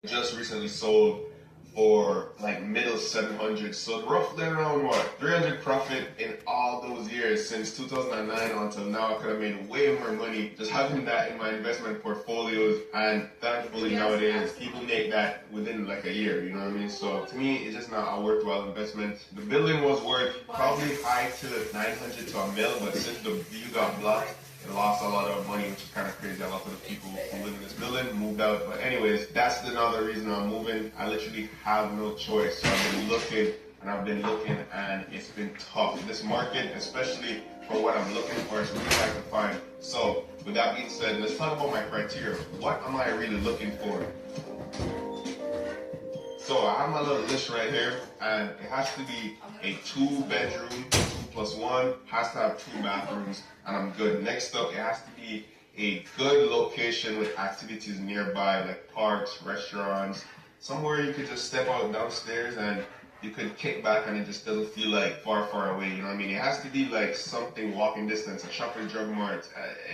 just recently sold for like middle 700, so roughly around what 300 profit in all those years since 2009 until now. I could have made way more money just having that in my investment portfolios, and thankfully nowadays people make that within like a year, you know what I mean? So to me it's just not a worthwhile investment. The building was worth probably high to 900 to a mil, but since the view got blocked, it lost a lot of money, which is kind of crazy. A lot of the people who live in this building moved out. But anyways, that's another reason I'm moving. I literally have no choice. So I've been looking and it's been tough. This market, especially for what I'm looking for, is really hard to find. So with that being said, let's talk about my criteria. What am I really looking for? So I have my little list right here, and it has to be a 2-bedroom, 2+1, has to have 2 bathrooms, and I'm good. Next up, it has to be a good location with activities nearby, like parks, restaurants, somewhere you could just step out downstairs and you could kick back and it just doesn't feel like far, far away, you know what I mean? It has to be like something walking distance, a Shoppers Drug Mart,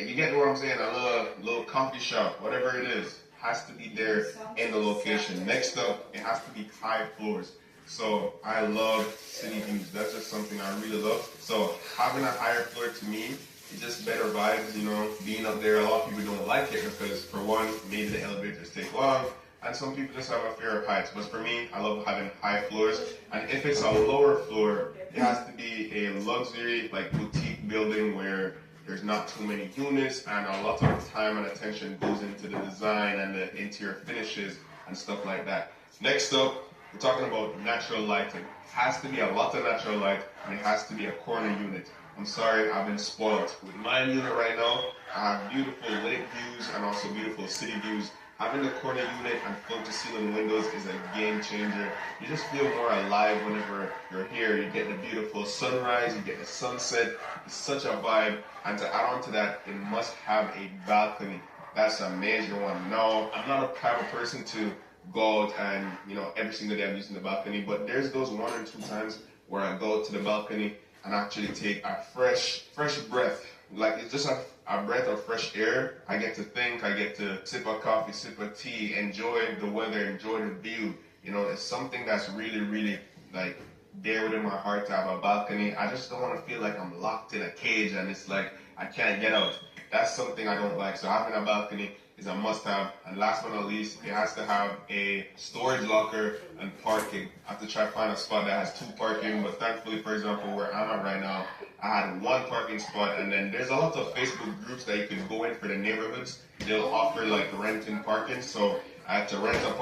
you get what I'm saying, a little coffee shop, whatever it is. Has to be there in the location. Next up, it has to be high floors. So I love city views. That's just something I really love. So having a higher floor to me, it's just better vibes, you know, being up there. A lot of people don't like it because for one, maybe the elevators take long, and some people just have a fear of heights. But for me, I love having high floors. And if it's a lower floor, it has to be a luxury, like boutique building where there's not too many units, and a lot of time and attention goes into the design and the interior finishes and stuff like that. Next up, we're talking about natural lighting. It has to be a lot of natural light, and it has to be a corner unit. I'm sorry, I've been spoiled. With my unit right now, I have beautiful lake views and also beautiful city views. Having the corner unit and floor-to-ceiling windows is a game changer. You just feel more alive whenever you're here. You get the beautiful sunrise, you get the sunset. It's such a vibe. And to add on to that, it must have a balcony. That's a major one. No, I'm not a type of person to go out and, you know, every single day I'm using the balcony, but there's those 1 or 2 times where I go to the balcony and actually take a fresh breath. Like it's just a breath of fresh air. I get to think, I get to sip a coffee, sip a tea, enjoy the weather, enjoy the view. You know, it's something that's really, really like there within my heart to have a balcony. I just don't want to feel like I'm locked in a cage and it's like I can't get out. That's something I don't like. So having a balcony is a must-have. And last but not least, it has to have a storage locker and parking. I have to try to find a spot that has 2 parking, but thankfully, for example, where I'm at right now, I had 1 parking spot, and then there's a lot of Facebook groups that you can go in for the neighborhoods. They'll offer like renting parking, so I had to rent a parking